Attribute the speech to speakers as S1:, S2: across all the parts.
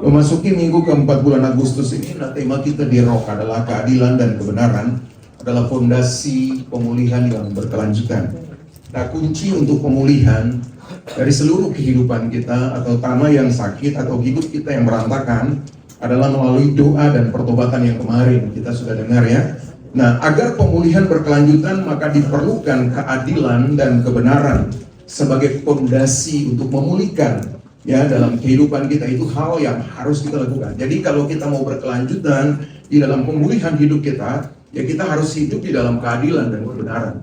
S1: Memasuki minggu keempat bulan Agustus ini, tema kita di Rock adalah keadilan dan kebenaran adalah fondasi pemulihan yang berkelanjutan. Nah, kunci untuk pemulihan dari seluruh kehidupan kita atau tanah yang sakit atau hidup kita yang berantakan adalah melalui doa dan pertobatan yang kemarin kita sudah dengar ya. Nah, agar pemulihan berkelanjutan maka diperlukan keadilan dan kebenaran sebagai fondasi untuk memulihkan ya dalam kehidupan kita. Itu hal yang harus kita lakukan. Jadi kalau kita mau berkelanjutan di dalam pemulihan hidup kita, ya kita harus hidup di dalam keadilan dan kebenaran.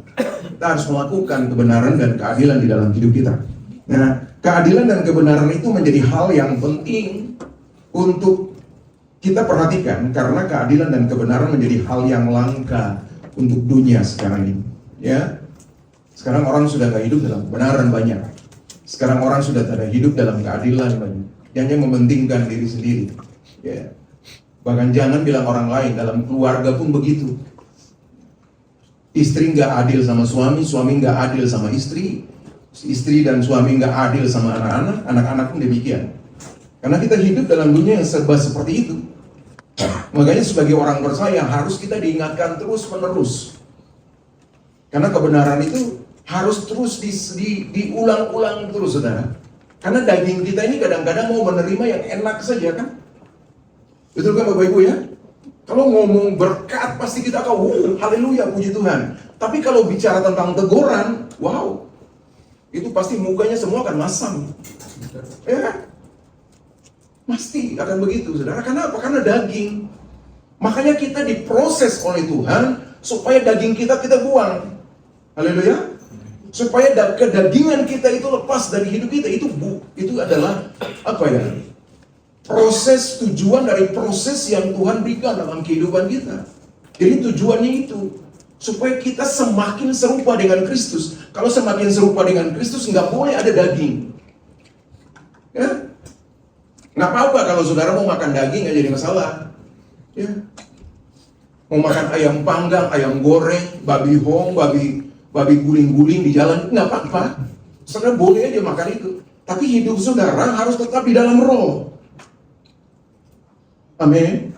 S1: Kita harus melakukan kebenaran dan keadilan di dalam hidup kita. Nah, keadilan dan kebenaran itu menjadi hal yang penting untuk kita perhatikan, karena keadilan dan kebenaran menjadi hal yang langka untuk dunia sekarang ini. Ya, sekarang orang sudah gak hidup dalam kebenaran banyak. Sekarang orang sudah tidak hidup dalam keadilan banyak. Yang hanya mementingkan diri sendiri. Ya. Bahkan jangan bilang orang lain, dalam keluarga pun begitu. Istri nggak adil sama suami, suami nggak adil sama istri, istri dan suami nggak adil sama anak-anak, anak-anak pun demikian. Karena kita hidup dalam dunia yang serba seperti itu. Makanya sebagai orang percaya harus kita diingatkan terus-menerus. Karena kebenaran itu harus terus diulang-ulang terus, saudara. Karena daging kita ini kadang-kadang mau menerima yang enak saja kan. Betul kan Bapak Ibu ya? Kalau ngomong berkat pasti kita akan haleluya, puji Tuhan. Tapi kalau bicara tentang teguran, wow, itu pasti mukanya semua akan masam. Ya kan? Pasti akan begitu, saudara. Karena apa? Karena daging. Makanya kita diproses oleh Tuhan supaya daging kita buang. Haleluya. Supaya kedagingan kita itu lepas dari hidup kita. Itu adalah apa ya? Proses, tujuan dari proses yang Tuhan berikan dalam kehidupan kita. Jadi tujuannya itu supaya kita semakin serupa dengan Kristus. Kalau semakin serupa dengan Kristus, nggak boleh ada daging. Ya? Nggak apa-apa kalau saudara mau makan daging, nggak jadi masalah. Ya. Mau makan ayam panggang, ayam goreng, babi hong, babi guling-guling di jalan, nggak apa-apa. Saudara boleh aja makan itu. Tapi hidup saudara harus tetap di dalam roh. Amin.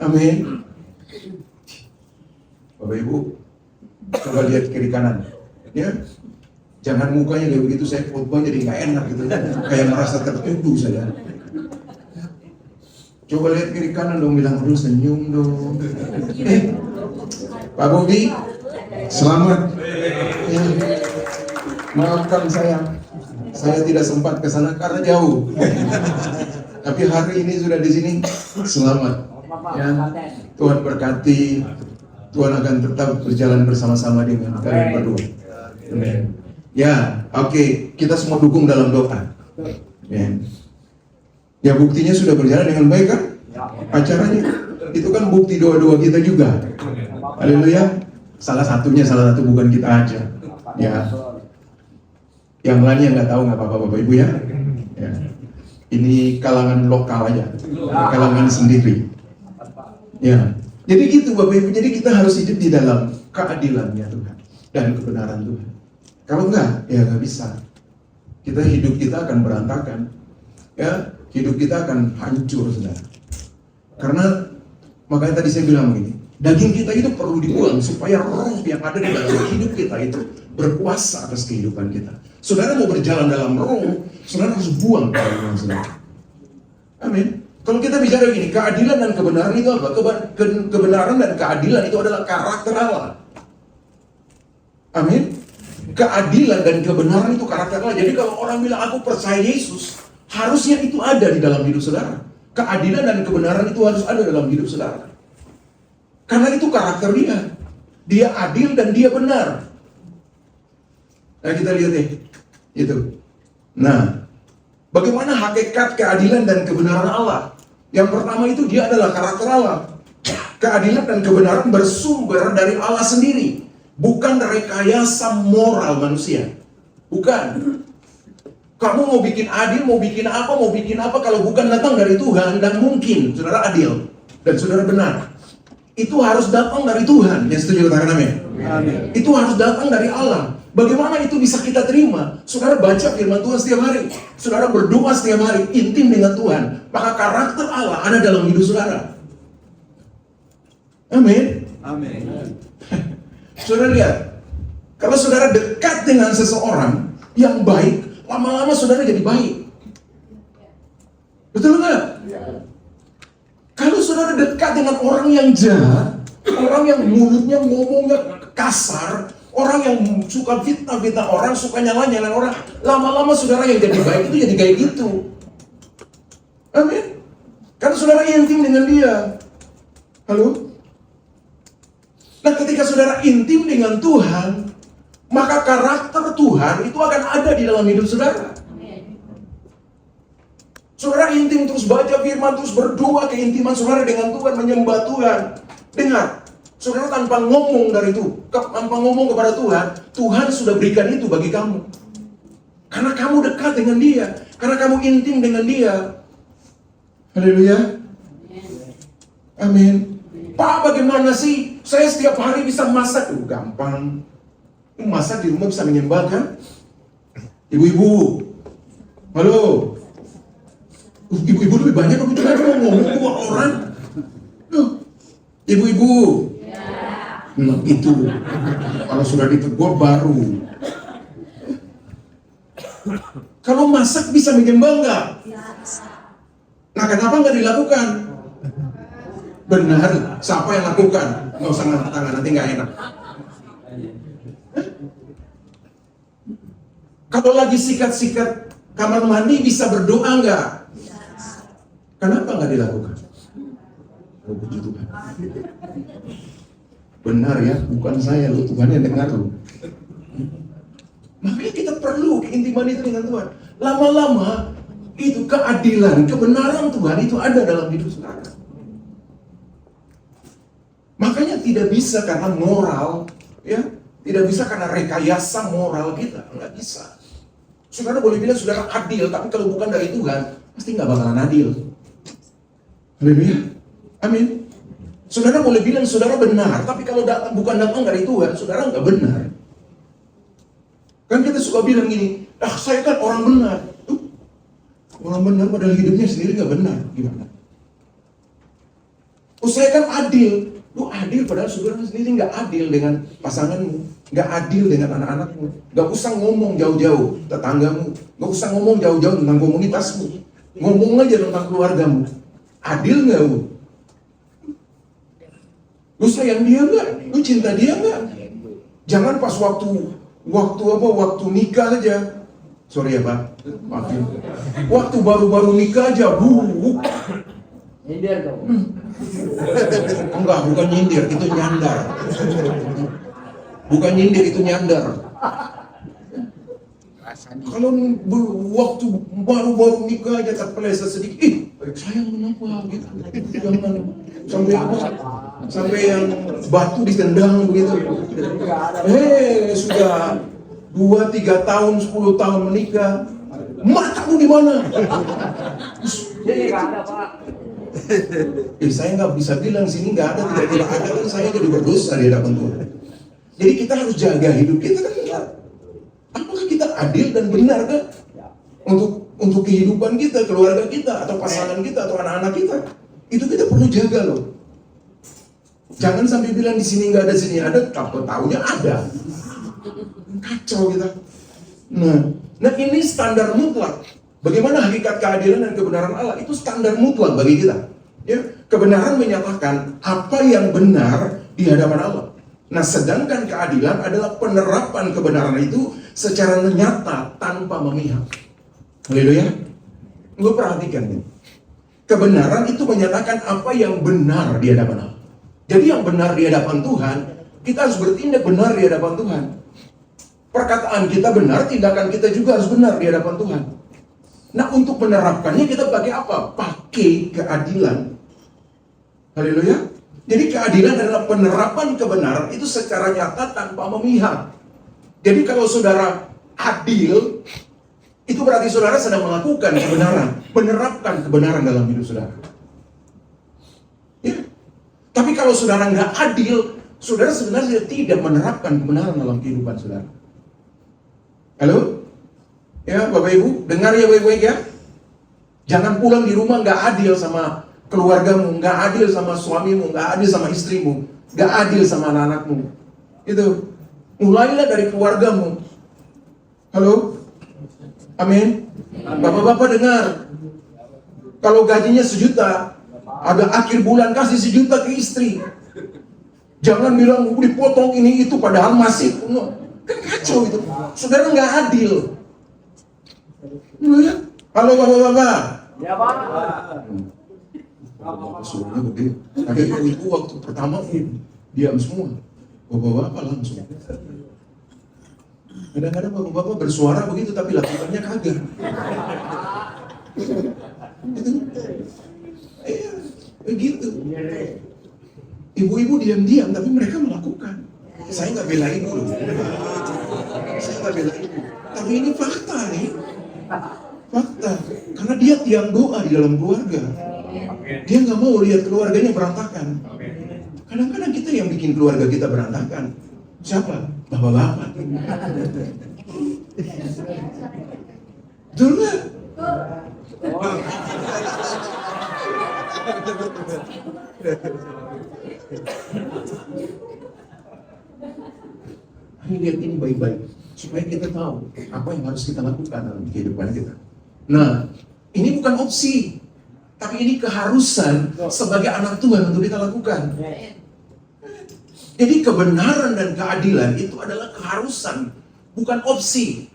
S1: Amin. Bapak Ibu, coba lihat kiri kanan. Ya, jangan mukanya kayak begitu, saya khotbah jadi nggak enak gitu, kayak merasa tertuduh saya. Coba lihat kiri kanan dong, bilang dulu senyum dong. Pak Budi, selamat. Ya. Maafkan saya tidak sempat ke sana karena jauh. Tapi hari ini sudah di sini, selamat. Ya, Tuhan berkati, Tuhan akan tetap berjalan bersama-sama dengan kalian berdua. Amin. Ya, oke, kita semua dukung dalam doa. Ya. Ya, buktinya sudah berjalan dengan baik kan? Acaranya itu kan bukti doa-doa kita juga. Haleluya. Salah satu bukan kita aja. Ya. Yang lainnya nggak tahu, nggak apa-apa Bapak Ibu ya. Ya. Ini kalangan lokal aja, kalangan sendiri. Ya. Jadi gitu Bapak Ibu. Jadi kita harus hidup di dalam keadilannya Tuhan dan kebenaran Tuhan. Kalau enggak, ya nggak bisa. Hidup kita akan berantakan. Ya. Hidup kita akan hancur, saudara. Karena makanya tadi saya bilang begini, daging kita itu perlu dibuang supaya roh yang ada di dalam hidup kita itu berkuasa atas kehidupan kita. Saudara mau berjalan dalam roh, saudara harus buang keadaan saudara. Amin. Kalau kita bicara gini, keadilan dan kebenaran itu apa? Kebenaran dan keadilan itu adalah karakter Allah. Amin. Keadilan dan kebenaran itu karakter Allah. Jadi kalau orang bilang aku percaya Yesus, harusnya itu ada di dalam hidup saudara. Keadilan dan kebenaran itu harus ada dalam hidup saudara. Karena itu karakter dia. Dia adil dan dia benar. Nah kita lihat nih. Itu. Nah, bagaimana hakikat keadilan dan kebenaran Allah? Yang pertama itu dia adalah karakter Allah. Keadilan dan kebenaran bersumber dari Allah sendiri. Bukan rekayasa moral manusia. Bukan. Kamu mau bikin adil, mau bikin apa kalau bukan datang dari Tuhan, dan mungkin saudara adil dan saudara benar. Itu harus datang dari Tuhan. Yang setuju katakan amin. Itu harus datang dari Allah. Bagaimana itu bisa kita terima? Saudara baca firman Tuhan setiap hari. Saudara berdoa setiap hari, intim dengan Tuhan. Maka karakter Allah ada dalam hidup saudara. Amin.
S2: Amin.
S1: Saudara lihat, kalau saudara dekat dengan seseorang yang baik, lama-lama saudara jadi baik. Betul nggak? Kalau saudara dekat dengan orang yang jahat, orang yang mulutnya ngomongnya kasar, orang yang suka fitnah-fitnah orang, suka nyala-nyalain orang, lama-lama saudara yang jadi baik itu jadi kayak gitu. Amin. Karena saudara intim dengan dia. Halo? Nah, ketika saudara intim dengan Tuhan, maka karakter Tuhan itu akan ada di dalam hidup saudara. Saudara intim terus baca firman, terus berdoa, keintiman saudara dengan Tuhan, menyembah Tuhan. Dengar, saudara tanpa ngomong dari itu, tanpa ngomong kepada Tuhan, Tuhan sudah berikan itu bagi kamu. Karena kamu dekat dengan Dia, karena kamu intim dengan Dia. Haleluya. Amin. Pak, bagaimana sih? Saya setiap hari bisa masak. Gampang. Masak di rumah bisa menyembah kan? Ibu-ibu. Halo. Ibu-ibu lebih banyak begitu kan ngomong buat orang. Ibu-ibu. Nah, itu. Kalau sudah ditegur baru. Kalau masak bisa menyembah enggak? Nah, kenapa enggak dilakukan? Benar, siapa yang lakukan? Nggak usah ngangkat tangan, nanti nggak enak. Kalau lagi sikat-sikat kamar mandi bisa berdoa nggak? Kenapa nggak dilakukan? Oh, puji Tuhan. Benar ya, bukan saya loh, Tuhan yang dengar loh. Makanya kita perlu keintiman itu dengan Tuhan. Lama-lama itu keadilan, kebenaran Tuhan itu ada dalam hidup saudara. Makanya tidak bisa karena moral, ya, tidak bisa karena rekayasa moral kita, nggak bisa. Saudara boleh bilang saudara adil, tapi kalau bukan dari Tuhan, pasti nggak bakalan adil. Haleluya, amin. Saudara boleh bilang saudara benar, tapi kalau bukan datang dari Tuhan, saudara nggak benar. Kan kita suka bilang gini, saya kan orang benar. Orang benar padahal hidupnya sendiri nggak benar, gimana? Saya kan adil. Lu adil padahal saudara sendiri nggak adil dengan pasanganmu, nggak adil dengan anak-anakmu. Nggak usah ngomong jauh-jauh tetanggamu, nggak usah ngomong jauh-jauh tentang komunitasmu, ngomong aja tentang keluargamu. Adil nggak lu? Lu sayang dia nggak? Lu cinta dia nggak? Jangan pas waktu nikah aja. Sorry ya Pak, maafin. Waktu baru-baru nikah aja,
S2: Nyindir dong.
S1: Enggak, bukan nyindir, itu nyandar. Bukan nyindir, itu nyandar. Kalau waktu baru-baru nikah aja terpeleset sedikit, sayang kenapa gitu. Jangan sampai yang batu ditendang begitu. Sudah 2-3 tahun, 10 tahun menikah. Matamu di mana?
S2: Jadi nggak ada Pak.
S1: Saya nggak bisa bilang sini nggak ada, tidak ada kan saya jadi berdosa di hadapan Tuhan. Jadi kita harus jaga hidup kita kan. Apakah kita adil dan benar kan? Untuk kehidupan kita, keluarga kita, atau pasangan kita, atau anak-anak kita, itu kita perlu jaga loh. Jangan sampai bilang di sini nggak ada, sini ada, tahu-taunya ada. Kacau kita. Nah ini standar mutlak. Bagaimana hakikat keadilan dan kebenaran Allah? Itu standar mutlak bagi kita. Ya, kebenaran menyatakan apa yang benar di hadapan Allah. Nah, sedangkan keadilan adalah penerapan kebenaran itu secara nyata tanpa memihak. Haleluya. Gue perhatikan nih. Kebenaran itu menyatakan apa yang benar di hadapan Allah. Jadi yang benar di hadapan Tuhan, kita harus bertindak benar di hadapan Tuhan. Perkataan kita benar, tindakan kita juga harus benar di hadapan Tuhan. Nah, untuk menerapkannya kita pakai apa? Pakai keadilan. Haleluya. Jadi keadilan adalah penerapan kebenaran itu secara nyata tanpa memihak. Jadi kalau saudara adil, itu berarti saudara sedang melakukan kebenaran, menerapkan kebenaran dalam hidup saudara. Ya. Tapi kalau saudara nggak adil, saudara sebenarnya tidak menerapkan kebenaran dalam kehidupan saudara. Halo? Ya, Bapak Ibu, dengar ya baik-baik ya. Jangan pulang di rumah nggak adil sama keluargamu, nggak adil sama suamimu, nggak adil sama istrimu, nggak adil sama anak-anakmu. Itu. Mulailah dari keluargamu. Halo? Amin. Bapak-bapak dengar. Kalau gajinya 1 juta, ada akhir bulan kasih 1 juta ke istri. Jangan bilang dipotong ini itu padahal masih. Kan kacau itu. Saudara nggak adil. Halo bapak-bapak.
S2: Ya Pak.
S1: Bapak suruhnya begitu. Tapi itu waktu pertama diam semua. Bapak-bapak langsung. Kadang-kadang bapak-bapak bersuara begitu tapi lakukannya kagak. Itu. Iya, begitu. Ibu-ibu diam-diam tapi mereka melakukan. Saya nggak bela ibu loh. Saya nggak bela ibu. Tapi ini fakta nih. Fakta. Karena dia tiang doa di dalam keluarga. Dia nggak mau lihat keluarganya berantakan. Kadang-kadang kita yang bikin keluarga kita berantakan. Siapa? Bapak-bapak. Betul nggak? Lihat ini baik-baik supaya kita tahu apa yang harus kita lakukan dalam kehidupan kita. Nah, ini bukan opsi, tapi ini keharusan sebagai anak Tuhan untuk kita lakukan. Jadi kebenaran dan keadilan itu adalah keharusan, bukan opsi,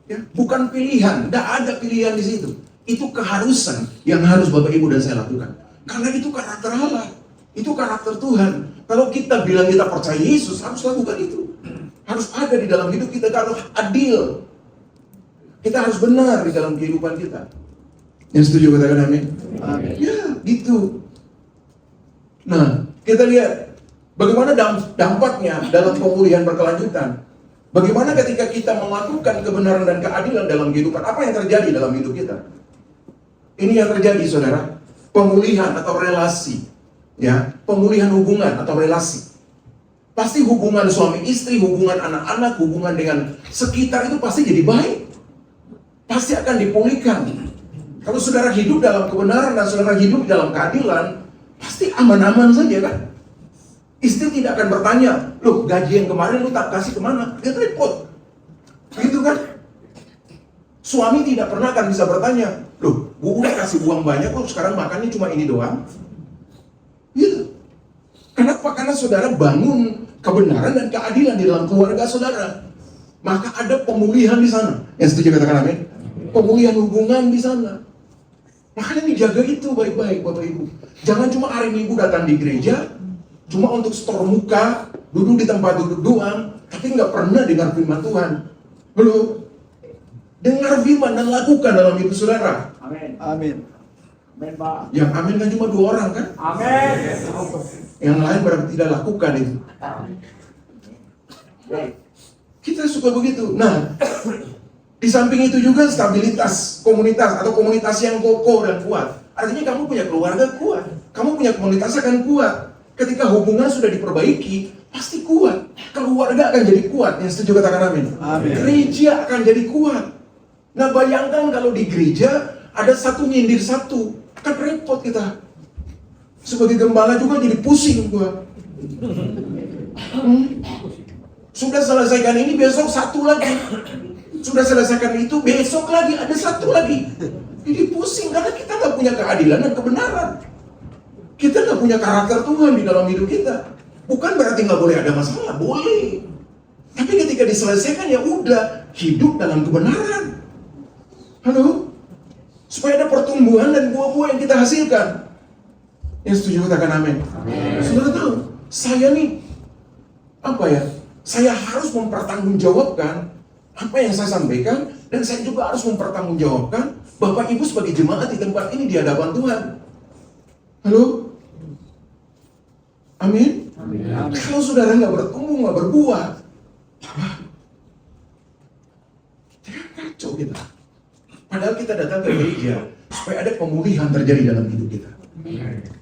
S1: ya, bukan pilihan. Tidak ada pilihan di situ. Itu keharusan yang harus Bapak Ibu dan saya lakukan. Karena itu karakter Allah, itu karakter Tuhan. Kalau kita bilang kita percaya Yesus, harus lakukan itu. Harus ada di dalam hidup kita, kalau adil. Kita harus benar di dalam kehidupan kita. Yang setuju katakan amin? Amin. Ya, gitu. Nah, kita lihat bagaimana dampaknya dalam pemulihan berkelanjutan. Bagaimana ketika kita melakukan kebenaran dan keadilan dalam kehidupan, apa yang terjadi dalam hidup kita? Ini yang terjadi, saudara. Pemulihan atau relasi. Ya, pemulihan hubungan atau relasi. Pasti hubungan suami istri, hubungan anak-anak, hubungan dengan sekitar itu pasti jadi baik. Pasti akan dipulihkan. Kalau saudara hidup dalam kebenaran dan saudara hidup dalam keadilan, pasti aman-aman saja kan? Istri tidak akan bertanya, loh gaji yang kemarin lu tak kasih kemana? Dia repot. Gitu kan? Suami tidak pernah akan bisa bertanya, loh gua udah kasih uang banyak kok sekarang makannya cuma ini doang. Gitu. Kenapa? Karena saudara bangun kebenaran dan keadilan di dalam keluarga saudara. Maka ada pemulihan di sana. Yang setuju katakan amin? Pemulihan hubungan di sana. Makanya dijaga itu baik-baik Bapak Ibu. Jangan cuma hari Minggu datang di gereja, cuma untuk setor muka, duduk di tempat duduk doang, tapi nggak pernah dengar firman Tuhan. Belum. Dengar firman dan lakukan dalam hidup saudara.
S2: Amin.
S3: Amin.
S2: Amin Pak.
S1: Yang amin kan cuma 2 orang kan?
S2: Amin.
S1: Yang lain berarti tidak lakukan itu. Kita suka begitu. Nah, di samping itu juga stabilitas komunitas atau komunitas yang kokoh dan kuat. Artinya kamu punya keluarga kuat, kamu punya komunitas akan kuat. Ketika hubungan sudah diperbaiki, pasti kuat. Keluarga akan jadi kuat. Yang setuju katakan amin.
S3: Amin.
S1: Gereja akan jadi kuat. Nah, bayangkan kalau di gereja ada satu nyindir satu, kan repot kita. Sebagai gembala juga jadi pusing gua. Sudah selesaikan ini, besok satu lagi. Sudah selesaikan itu, besok lagi ada satu lagi. Jadi pusing karena kita nggak punya keadilan dan kebenaran. Kita nggak punya karakter Tuhan di dalam hidup kita. Bukan berarti nggak boleh ada masalah, boleh. Tapi ketika diselesaikan ya udah hidup dalam kebenaran. Halo, supaya ada pertumbuhan dan buah-buah yang kita hasilkan. Yang setuju katakan amin. Saudara tahu, saya nih apa ya? Saya harus mempertanggungjawabkan apa yang saya sampaikan, dan saya juga harus mempertanggungjawabkan Bapak Ibu sebagai jemaat di tempat ini di hadapan Tuhan. Halo? Amin?
S2: Amin.
S1: Kalau saudara nggak bertumbuh, nggak berbuah, kacau kita. Padahal kita datang ke gereja supaya ada pemulihan terjadi dalam hidup kita.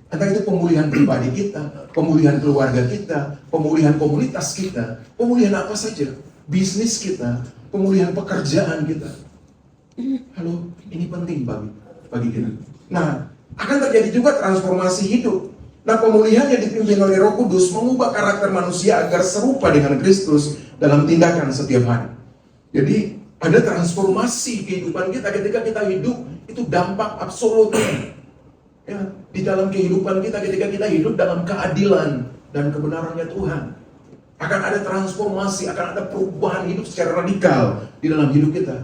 S1: Entah itu pemulihan pribadi kita, pemulihan keluarga kita, pemulihan komunitas kita, pemulihan apa saja, bisnis kita, pemulihan pekerjaan kita. Halo, ini penting bagi kita. Nah, akan terjadi juga transformasi hidup. Nah, pemulihan yang dipimpin oleh Roh Kudus mengubah karakter manusia agar serupa dengan Kristus dalam tindakan setiap hari. Jadi, ada transformasi kehidupan kita ketika kita hidup, itu dampak absolutnya. Ya, di dalam kehidupan kita ketika kita hidup dalam keadilan dan kebenarannya Tuhan. Akan ada transformasi, akan ada perubahan hidup secara radikal di dalam hidup kita.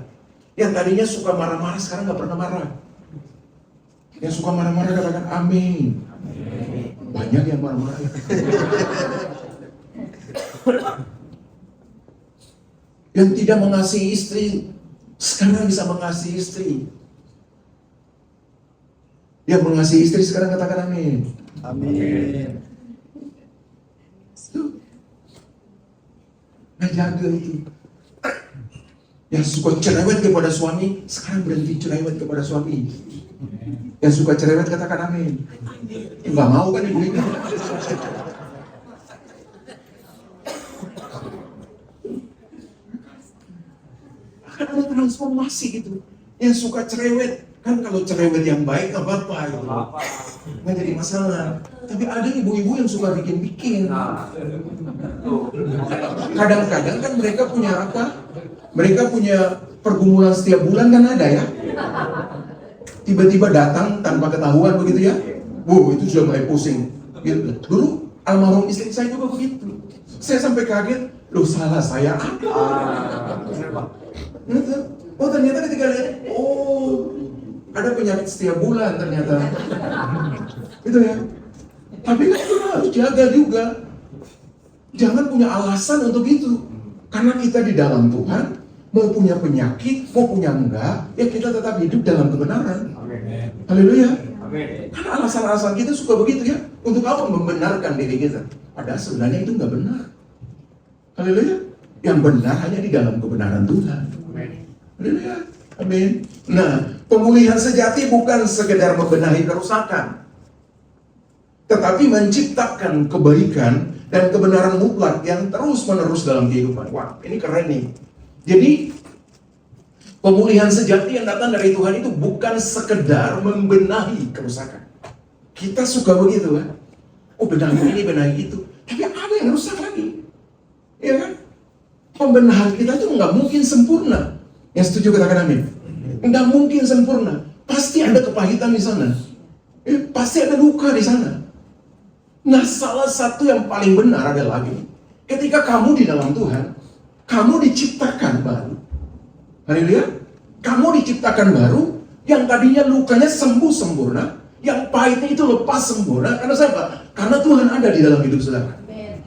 S1: Yang tadinya suka marah-marah, sekarang gak pernah marah. Yang suka marah-marah katakan amin. Banyak yang marah-marah. Yang tidak mengasihi istri, sekarang bisa mengasihi istri. Yang mengasihi istri sekarang katakan amin.
S2: Amin.
S1: Nah, jaga itu. Yang suka cerewet kepada suami, sekarang berhenti cerewet kepada suami. Yang suka cerewet katakan amin. Enggak mau kan ibu ini? Akan ada transformasi gitu. Yang suka cerewet, kan kalau cerewet yang baik nggak apa-apa gitu. Nggak jadi masalah. Tapi ada ibu-ibu yang suka bikin-bikin. Kadang-kadang kan mereka punya apa? Mereka punya pergumulan setiap bulan kan ada ya. Tiba-tiba datang tanpa ketahuan begitu ya. Wow, itu sudah mulai pusing. Gitu. Dulu almarhum istri saya juga begitu. Saya sampai kaget, loh salah saya apa? Oh ternyata ketika lihat, oh ada penyakit setiap bulan ternyata. Itu ya. Tapi kan kita harus jaga juga. Jangan punya alasan untuk itu. Karena kita di dalam Tuhan, mau punya penyakit, mau punya enggak, ya kita tetap hidup dalam kebenaran. Haleluya. Karena alasan-alasan kita suka begitu ya. Untuk apa? Membenarkan diri kita. Padahal sebenarnya itu enggak benar. Haleluya. Yang benar hanya di dalam kebenaran Tuhan. Haleluya. Amin. Nah, pemulihan sejati bukan sekedar membenahi kerusakan, tetapi menciptakan kebaikan dan kebenaran mutlak yang terus-menerus dalam kehidupan. Wah, ini keren nih. Jadi, pemulihan sejati yang datang dari Tuhan itu bukan sekedar membenahi kerusakan. Kita suka begitu kan? Oh, benahi ini, benahi itu. Tapi ada yang rusak lagi. Iya kan? Pembenahan kita itu nggak mungkin sempurna. Yang setuju katakan amin. Nggak mungkin sempurna. Pasti ada kepahitan di sana. Pasti ada luka di sana. Nah, salah satu yang paling benar adalah ini. Ketika kamu di dalam Tuhan, kamu diciptakan baru. Haleluya. Kamu diciptakan baru, yang tadinya lukanya sembuh sempurna, yang pahitnya itu lepas sempurna. Karena siapa? Karena Tuhan ada di dalam hidup saudara.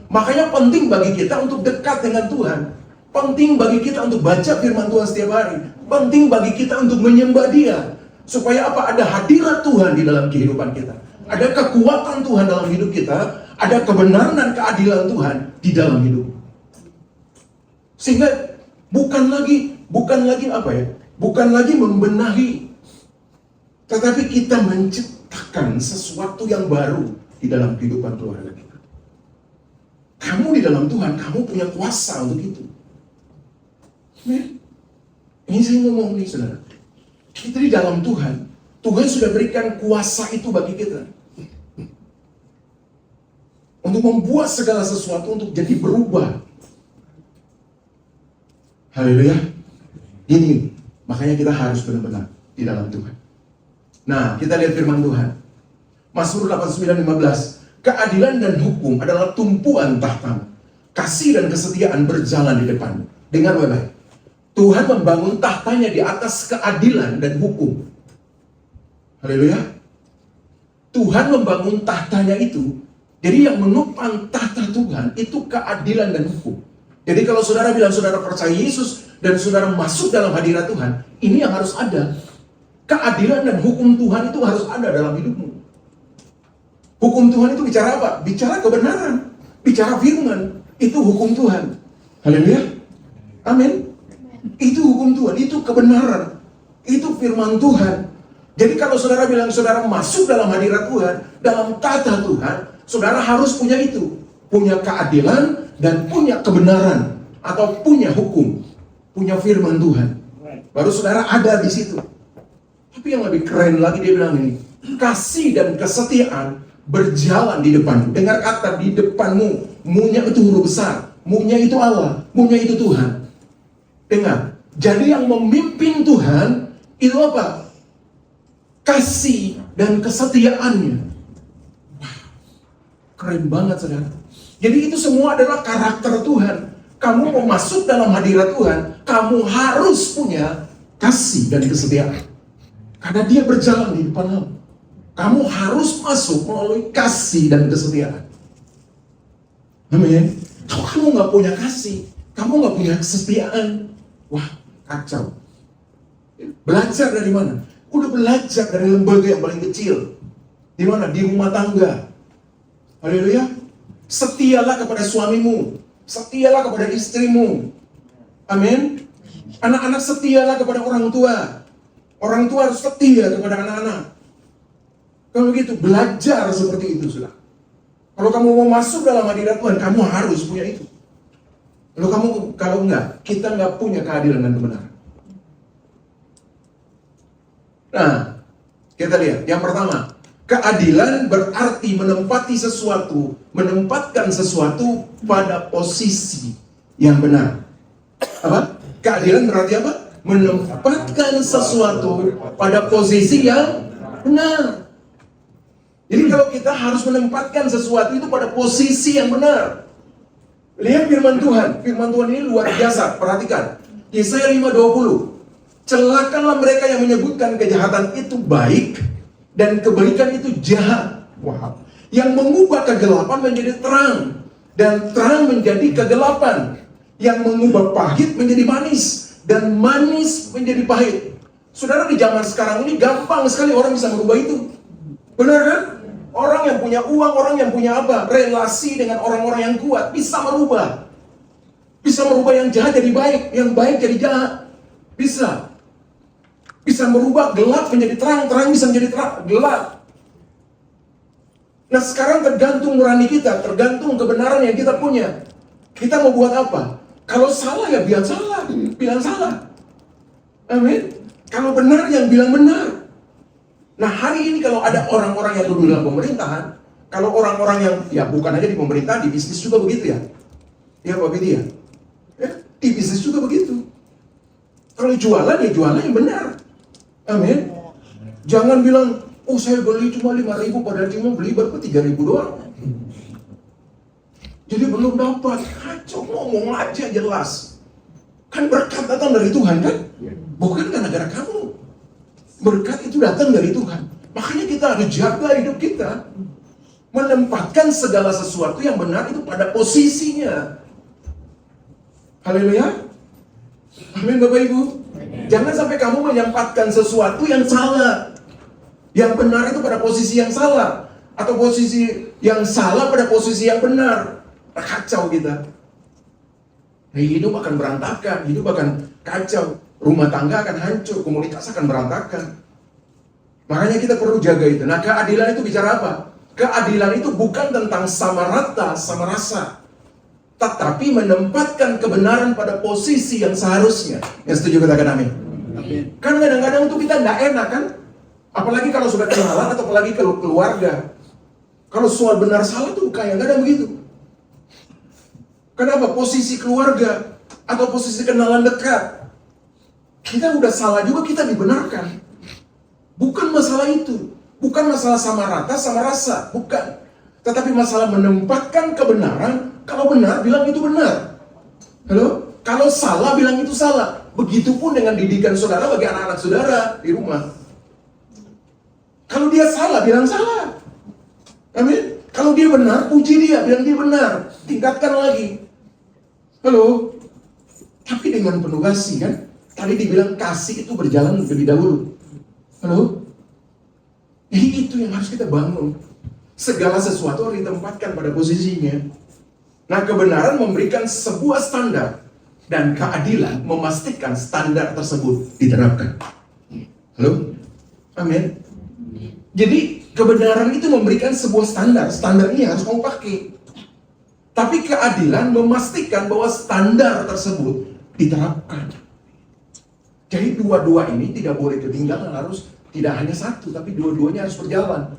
S1: Makanya penting bagi kita untuk dekat dengan Tuhan. Penting bagi kita untuk baca firman Tuhan setiap hari. Penting bagi kita untuk menyembah Dia. Supaya apa? Ada hadirat Tuhan di dalam kehidupan kita. Ada kekuatan Tuhan dalam hidup kita. Ada kebenaran dan keadilan Tuhan di dalam hidup. Sehingga bukan lagi apa ya? Bukan lagi membenahi, tetapi kita menciptakan sesuatu yang baru di dalam kehidupan keluarga kita. Kamu di dalam Tuhan, kamu punya kuasa untuk itu. Ini saya ngomong nih saudara. Kita di dalam Tuhan, Tuhan sudah berikan kuasa itu bagi kita. Untuk membuat segala sesuatu untuk jadi berubah. Haleluya. Ini, makanya kita harus benar-benar di dalam Tuhan. Nah, kita lihat firman Tuhan. Mazmur 89:15. Keadilan dan hukum adalah tumpuan tahta. Kasih dan kesetiaan berjalan di depan. Dengar baik-baik. Tuhan membangun tahtanya di atas keadilan dan hukum. Haleluya. Tuhan membangun tahtanya itu. Jadi yang menopang tahta Tuhan itu keadilan dan hukum. Jadi kalau saudara bilang saudara percaya Yesus dan saudara masuk dalam hadirat Tuhan, ini yang harus ada. Keadilan dan hukum Tuhan itu harus ada dalam hidupmu. Hukum Tuhan itu bicara apa? Bicara kebenaran, bicara firman. Itu hukum Tuhan. Haleluya. Amin. Itu hukum Tuhan, itu kebenaran, itu firman Tuhan. Jadi kalau saudara bilang saudara masuk dalam hadirat Tuhan, dalam tata Tuhan, saudara harus punya itu. Punya keadilan dan punya kebenaran, atau punya hukum. punya firman Tuhan. Baru saudara ada di situ. Tapi yang lebih keren lagi dia bilang ini, kasih dan kesetiaan berjalan di depanmu. Dengar kata di depanmu. Mu-nya itu huruf besar. Mu-nya itu Allah. Mu-nya itu Tuhan. Dengar. Jadi yang memimpin Tuhan itu apa? Kasih dan kesetiaannya. Wow. Keren banget saudara. Jadi itu semua adalah karakter Tuhan. Kamu mau masuk dalam hadirat Tuhan, kamu harus punya kasih dan kesetiaan. Karena dia berjalan di depan kamu. Kamu harus masuk melalui kasih dan kesetiaan. Amin. Kalau kamu nggak punya kasih, kamu nggak punya kesetiaan, wah kacau. Belajar dari mana? Udah belajar dari lembaga yang paling kecil. Di mana? Di rumah tangga. Haleluya. Setialah kepada suamimu. Setialah kepada istrimu. Amin. Anak-anak setialah kepada orang tua. Orang tua harus setia kepada anak-anak. Kalau begitu, belajar seperti itu sudah. Kalau kamu mau masuk dalam hadirat Tuhan, kamu harus punya itu. Kalau enggak, kita enggak punya keadilan dan kebenaran. Nah, kita lihat. Yang pertama, keadilan berarti menempatkan sesuatu pada posisi yang benar. Apa? Keadilan berarti apa? Menempatkan sesuatu pada posisi yang benar. Jadi kalau kita harus menempatkan sesuatu itu pada posisi yang benar. Lihat firman Tuhan. Firman Tuhan ini luar biasa. Perhatikan. Yesaya 5:20. Celakalah mereka yang menyebutkan kejahatan itu baik dan kebaikan itu jahat. Wow. Yang mengubah kegelapan menjadi terang dan terang menjadi kegelapan. Yang mengubah pahit menjadi manis dan manis menjadi pahit. Saudara, di zaman sekarang ini gampang sekali orang bisa merubah itu. Benar kan? Orang yang punya uang, orang yang punya apa? Relasi dengan orang-orang yang kuat bisa merubah. Bisa merubah yang jahat jadi baik, yang baik jadi jahat. Bisa. Bisa merubah gelap menjadi terang, terang bisa menjadi gelap. Nah, sekarang tergantung nurani kita, tergantung kebenaran yang kita punya. Kita mau buat apa? Kalau salah ya bilang salah. Amin. Kalau benar yang bilang benar. Nah, hari ini kalau ada orang-orang yang dulu dalam pemerintahan, kalau orang-orang yang, ya bukan aja di pemerintah, di bisnis juga begitu ya. Ya Pak Bidi ya? Di bisnis juga begitu. Kalau jualan, ya jualan yang benar. Amin. Jangan bilang, oh saya beli cuma 5.000, padahal cuma beli baru 3.000 doang. Jadi belum dapat. Kacau, ngomong aja jelas. Kan berkat datang dari Tuhan kan? Bukan gara-gara kamu. Berkat itu datang dari Tuhan. Makanya kita harus jaga hidup kita. Menempatkan segala sesuatu yang benar itu pada posisinya. Haleluya. Amin Bapak Ibu. Jangan sampai kamu menempatkan sesuatu yang salah. Yang benar itu pada posisi yang salah. Atau posisi yang salah pada posisi yang benar. Kacau kita. Hidup akan berantakan. Hidup akan kacau. Rumah tangga akan hancur, komunitas akan berantakan. Makanya kita perlu jaga itu. Nah, keadilan itu bicara apa? Keadilan itu bukan tentang sama rata, sama rasa. Tetapi menempatkan kebenaran pada posisi yang seharusnya. Yang setuju katakan amin. Kan kadang-kadang itu kita tidak enak kan? Apalagi kalau sudah kenalan atau apalagi kalau keluarga. Kalau soal benar salah tuh kadang-kadang begitu. Kenapa? Posisi keluarga atau posisi kenalan dekat. Kita udah salah juga, kita dibenarkan. Bukan masalah itu. Bukan masalah sama rata, sama rasa. Bukan. Tetapi masalah menempatkan kebenaran. Kalau benar, bilang itu benar. Halo? Kalau salah, bilang itu salah. Begitupun dengan didikan saudara bagi anak-anak saudara di rumah. Kalau dia salah, bilang salah. Amin. Kalau dia benar, puji dia, bilang dia benar. Tingkatkan lagi. Halo? Tapi dengan penuh kasih kan? Tadi dibilang kasih itu berjalan lebih dahulu. Halo? Jadi itu yang harus kita bangun. Segala sesuatu harus ditempatkan pada posisinya. Nah, kebenaran memberikan sebuah standar. Dan keadilan memastikan standar tersebut diterapkan. Halo? Amin. Jadi kebenaran itu memberikan sebuah standar. Standar ini harus kamu pakai. Tapi keadilan memastikan bahwa standar tersebut diterapkan. Jadi dua-dua ini tidak boleh ketinggalan, harus tidak hanya satu, tapi dua-duanya harus berjalan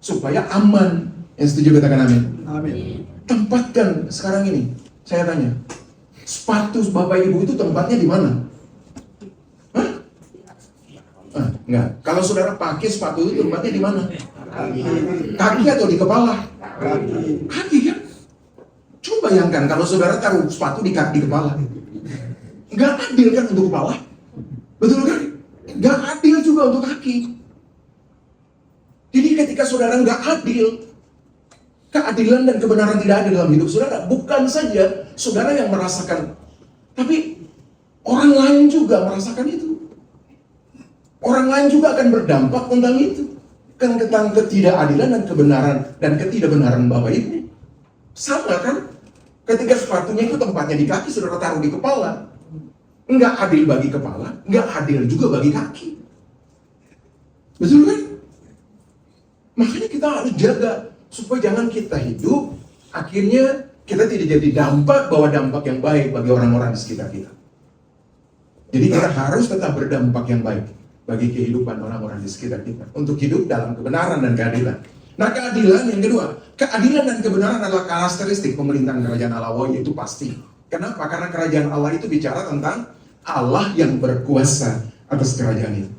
S1: supaya aman. Yang setuju katakan amin.
S3: Amin.
S1: Tempatkan sekarang ini, saya tanya, sepatu Bapak Ibu itu tempatnya di mana? Hah? Enggak. Kalau saudara pakai sepatu itu tempatnya di mana? Kaki atau di kepala? Kaki kan? Coba bayangkan kalau saudara taruh sepatu di kaki, di kepala. Enggak adil kan untuk kepala? Betul kan? Enggak adil juga untuk kaki. Jadi ketika saudara enggak adil, keadilan dan kebenaran tidak ada dalam hidup saudara, bukan saja saudara yang merasakan, tapi orang lain juga merasakan itu. Orang lain juga akan berdampak tentang itu. Tentang ketidakadilan dan kebenaran dan ketidakbenaran Bapak Ibu. Sama kan? Ketika sepatunya itu tempatnya di kaki, saudara taruh di kepala. Enggak adil bagi kepala, enggak adil juga bagi kaki. Betul kan? Makanya kita harus jaga supaya jangan kita hidup, akhirnya kita tidak jadi dampak yang baik bagi orang-orang di sekitar kita. Jadi kita harus tetap berdampak yang baik bagi kehidupan orang-orang di sekitar kita, untuk hidup dalam kebenaran dan keadilan. Nah, keadilan yang kedua, keadilan dan kebenaran adalah karakteristik pemerintahan kerajaan Allah, yaitu pasti. Kenapa? Karena kerajaan Allah itu bicara tentang Allah yang berkuasa atas kerajaan itu.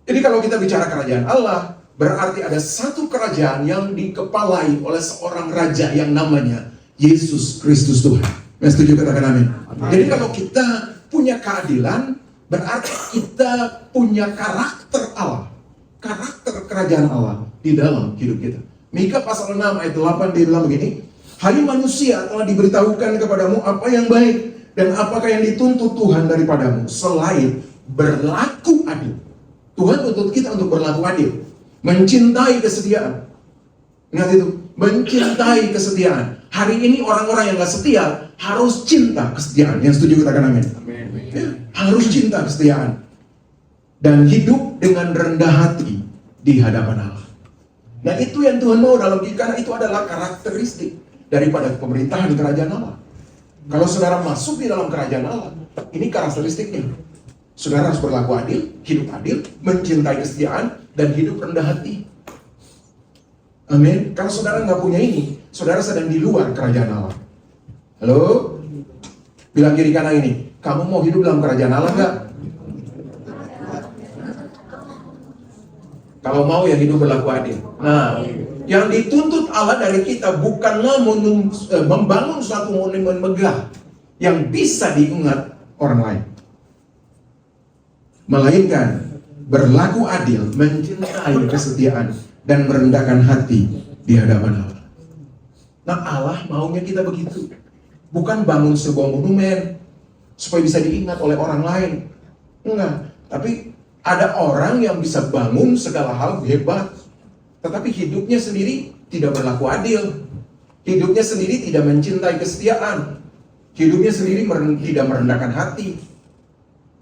S1: Jadi kalau kita bicara kerajaan Allah, berarti ada satu kerajaan yang dikepalai oleh seorang raja yang namanya Yesus Kristus Tuhan. Yang setuju katakan amin. Jadi kalau kita punya keadilan, berarti kita punya karakter Allah. Karakter kerajaan Allah di dalam hidup kita. Mika pasal 6 ayat 8 dia bilang begini, "Hai manusia, telah diberitahukan kepadamu apa yang baik dan apakah yang dituntut Tuhan daripadamu selain berlaku adil." Tuhan tuntut kita untuk berlaku adil. Mencintai kesetiaan. Ingat itu, mencintai kesetiaan. Hari ini orang-orang yang gak setia harus cinta kesetiaan. Yang setuju katakan amin. Ya, harus cinta kesetiaan. Dan hidup dengan rendah hati di hadapan Allah. Nah itu yang Tuhan mau dalam kita, karena itu adalah karakteristik daripada pemerintahan kerajaan Allah. Kalau saudara masuk di dalam kerajaan Allah, ini karakteristiknya. Saudara harus berlaku adil, hidup adil, mencintai kesetiaan, dan hidup rendah hati. Amin. Kalau saudara nggak punya ini, saudara sedang di luar kerajaan Allah. Halo? Bilang kiri kanan ini, kamu mau hidup dalam kerajaan Allah nggak? Kalau mau ya hidup berlaku adil. Nah, yang dituntut Allah dari kita bukanlah membangun suatu monumen megah yang bisa diingat orang lain, melainkan berlaku adil, mencintai kesetiaan, dan merendahkan hati di hadapan Allah. Nah Allah maunya kita begitu. Bukan bangun sebuah monumen supaya bisa diingat oleh orang lain. Enggak. Tapi ada orang yang bisa bangun segala hal hebat, tetapi hidupnya sendiri tidak berlaku adil. Hidupnya sendiri tidak mencintai kesetiaan. Hidupnya sendiri tidak merendahkan hati.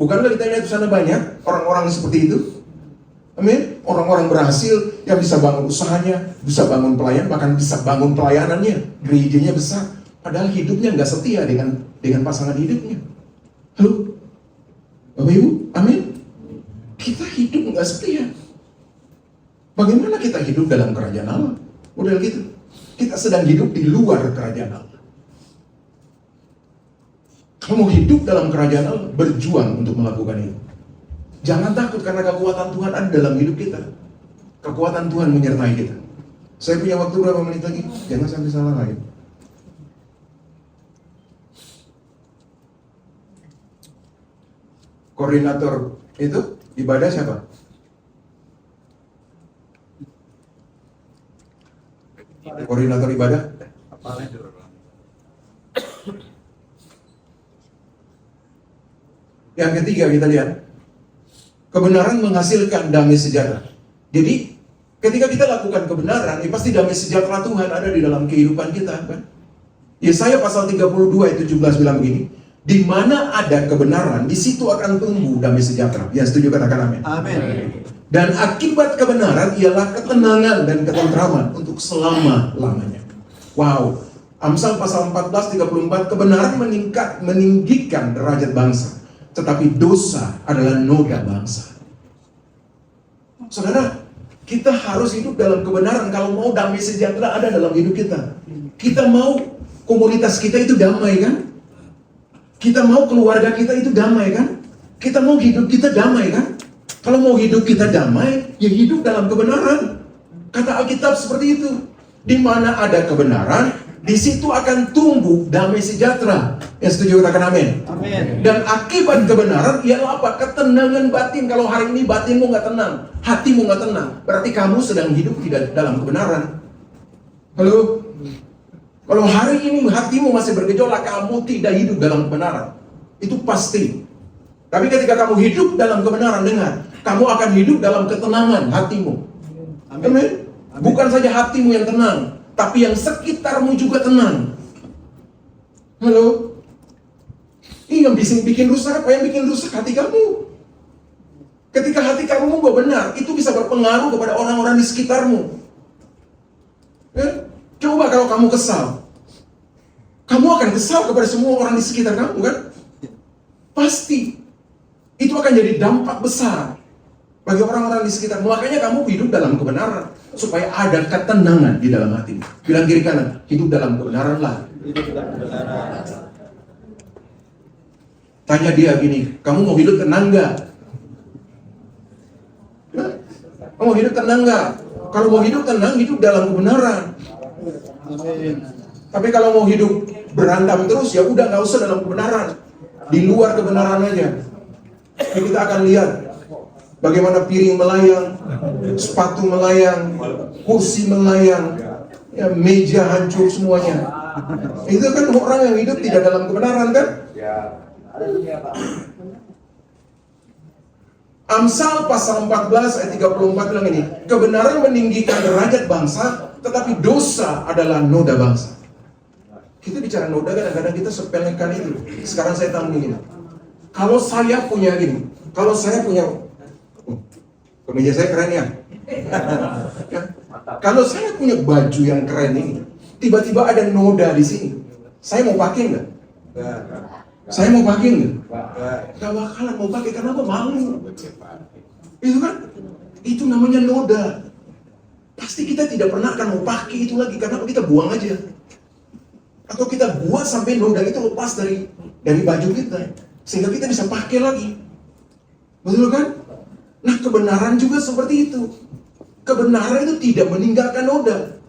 S1: Bukankah kita lihat di sana banyak orang-orang seperti itu? Amin. Orang-orang berhasil yang bisa bangun usahanya, bisa bangun pelayan, bahkan bisa bangun pelayanannya, gerejanya besar. Padahal hidupnya nggak setia dengan pasangan hidupnya. Halo, Bapak Ibu, amin. Kita hidup nggak setia. Bagaimana kita hidup dalam kerajaan Allah? Model gitu. Kita sedang hidup di luar kerajaan Allah. Kalau mau hidup dalam kerajaan Allah, berjuang untuk melakukan itu. Jangan takut karena kekuatan Tuhan ada dalam hidup kita. Kekuatan Tuhan menyertai kita. Saya punya waktu berapa menit lagi? Jangan sampai salah lagi. Koordinator itu ibadah siapa? Koordinator ibadah? Yang ketiga kita lihat, kebenaran menghasilkan damai sejahtera. Jadi ketika kita lakukan kebenaran, pasti damai sejahtera Tuhan ada di dalam kehidupan kita, kan? Yesaya pasal 32 ayat 17 bilang begini, di mana ada kebenaran, di situ akan tumbuh damai sejahtera. Ya, setuju katakan amin.
S3: Amin.
S1: Dan akibat kebenaran ialah ketenangan dan ketentraman untuk selama-lamanya. Wow. Amsal pasal 14:34, kebenaran meninggikan derajat bangsa, tetapi dosa adalah noda bangsa. Saudara, kita harus hidup dalam kebenaran kalau mau damai sejahtera ada dalam hidup kita. Kita mau komunitas kita itu damai kan? Kita mau keluarga kita itu damai kan? Kita mau hidup kita damai kan? Kalau mau hidup kita damai, ya hidup dalam kebenaran. Kata Alkitab seperti itu. Di mana ada kebenaran, di situ akan tumbuh damai sejahtera. Yang setuju katakan amin.
S2: Amin.
S1: Dan akibat kebenaran ialah apa? Ketenangan batin. Kalau hari ini batinmu nggak tenang, hatimu nggak tenang, berarti kamu sedang hidup tidak dalam kebenaran. Halo? Kalau hari ini hatimu masih bergejolak, kamu tidak hidup dalam kebenaran. Itu pasti. Tapi ketika kamu hidup dalam kebenaran, dengar, kamu akan hidup dalam ketenangan hatimu. Amin. Bukan saja hatimu yang tenang, tapi yang sekitarmu juga tenang. Halo? Ini yang bikin rusak apa? Yang bikin rusak hati kamu. Ketika hati kamu gak benar, itu bisa berpengaruh kepada orang-orang di sekitarmu. Ya? Coba kalau kamu kesal, kamu akan kesal kepada semua orang di sekitar kamu kan? Pasti. Itu akan jadi dampak besar bagi orang-orang di sekitar. Makanya kamu hidup dalam kebenaran, supaya ada ketenangan di dalam hati. Bilang kiri kanan, hidup dalam kebenaran lah. Tanya dia gini, kamu mau hidup tenang gak? Kamu mau hidup tenang gak? Kalau mau hidup tenang, hidup dalam kebenaran. Tapi kalau mau hidup berantem terus, ya udah nggak usah dalam kebenaran, di luar kebenaran aja. Jadi kita akan lihat bagaimana piring melayang, sepatu melayang, kursi melayang, ya, meja hancur semuanya. Itu kan orang yang hidup tidak dalam kebenaran kan? Amsal pasal 14 ayat 34 bilang ini, kebenaran meninggikan derajat bangsa, tetapi dosa adalah noda bangsa. Kita bicara noda, kadang-kadang kita sepelekan itu. Sekarang saya tanya gini, kalau saya punya gini, kalau saya punya, kemeja saya keren ya. Ya. Kalau saya punya baju yang keren ini, tiba-tiba ada noda di sini, saya mau pakai nggak? Saya mau pakai nggak? Gak bakalan mau pakai, karena apa? Malu. Itu kan? Itu namanya noda. Pasti kita tidak pernah akan mau pakai itu lagi, karena kita buang aja. Atau kita buat sampai noda itu lepas dari baju kita, sehingga kita bisa pakai lagi. Betul kan? Nah, kebenaran juga seperti itu. Kebenaran itu tidak meninggalkan noda,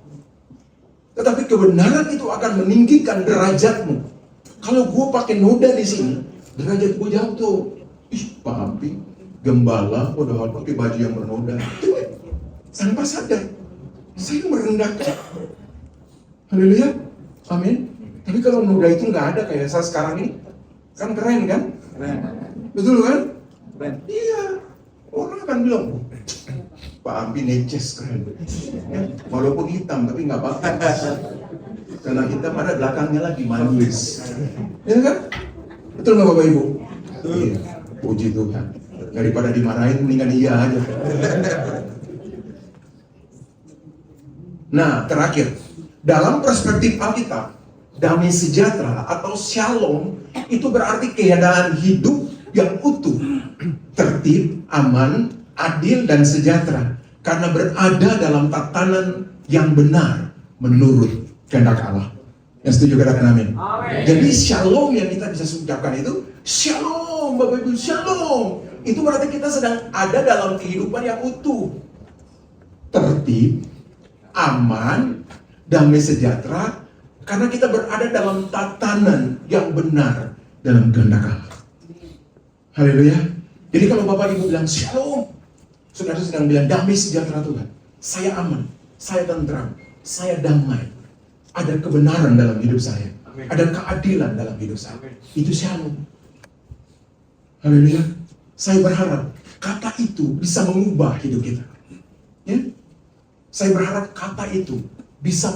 S1: tetapi kebenaran itu akan meninggikan derajatmu. Kalau gue pakai noda di sini, derajat gue jatuh. Ih, Pak Ampi, gembala, padahal pakai baju yang bernoda. Tanpa sadar, saya merendahkan. Haleluya, amin. Tapi kalau noda itu nggak ada kayak saya sekarang ini, kan keren kan? Keren. Betul kan? Keren. Iya. Orang akan bilang, Pak Ampi neces keren. Ya, walaupun hitam, tapi nggak apa-apa. Karena hitam ada belakangnya lagi manis. Ya kan? Betul nggak Bapak Ibu? Iya. Puji Tuhan. Daripada dimarahin, mendingan iya aja. Nah, terakhir, dalam perspektif Alkitab, damai sejahtera atau shalom itu berarti keadaan hidup yang utuh, tertib, aman, adil, dan sejahtera karena berada dalam tatanan yang benar menurut kehendak Allah. Yang setuju katakan amin. Jadi shalom yang kita bisa ucapkan itu shalom, Bapak Ibu, shalom. Itu berarti kita sedang ada dalam kehidupan yang utuh, tertib, aman, damai sejahtera, karena kita berada dalam tatanan yang benar dalam kehendak Allah. Haleluya. Jadi kalau Bapak Ibu bilang shalom, saudara sedang bilang damai sejahtera Tuhan. Saya aman, saya tentram, saya damai. Ada kebenaran dalam hidup saya. Ada keadilan dalam hidup saya. Itu shalom. Haleluya. Saya berharap kata itu bisa mengubah hidup kita. Ya? Saya berharap kata itu bisa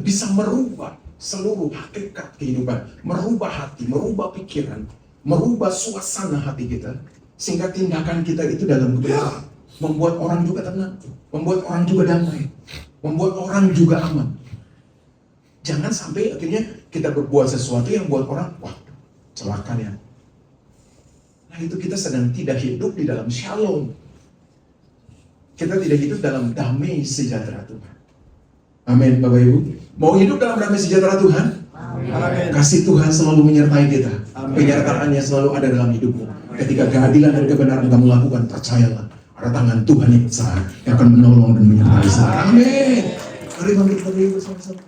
S1: bisa merubah seluruh hakikat kehidupan, merubah hati, merubah pikiran, merubah suasana hati kita, sehingga tindakan kita itu dalam kebenaran, membuat orang juga tenang, membuat orang juga damai, membuat orang juga aman. Jangan sampai akhirnya kita berbuat sesuatu yang buat orang, wah, celaka ya. Nah itu kita sedang tidak hidup di dalam shalom. Kita tidak hidup dalam damai sejahtera Tuhan. Amin, Bapak Ibu. Mau hidup dalam damai sejahtera Tuhan?
S3: Amin.
S1: Kasih Tuhan selalu menyertai kita.
S3: Amin.
S1: Penyertaannya selalu ada dalam hidupmu. Ketika keadilan dan kebenaran kamu lakukan, percayalah, ada tangan Tuhan yang besar yang akan menolong dan menyertai. Amin. Mari bangkit berdiri bersama-sama.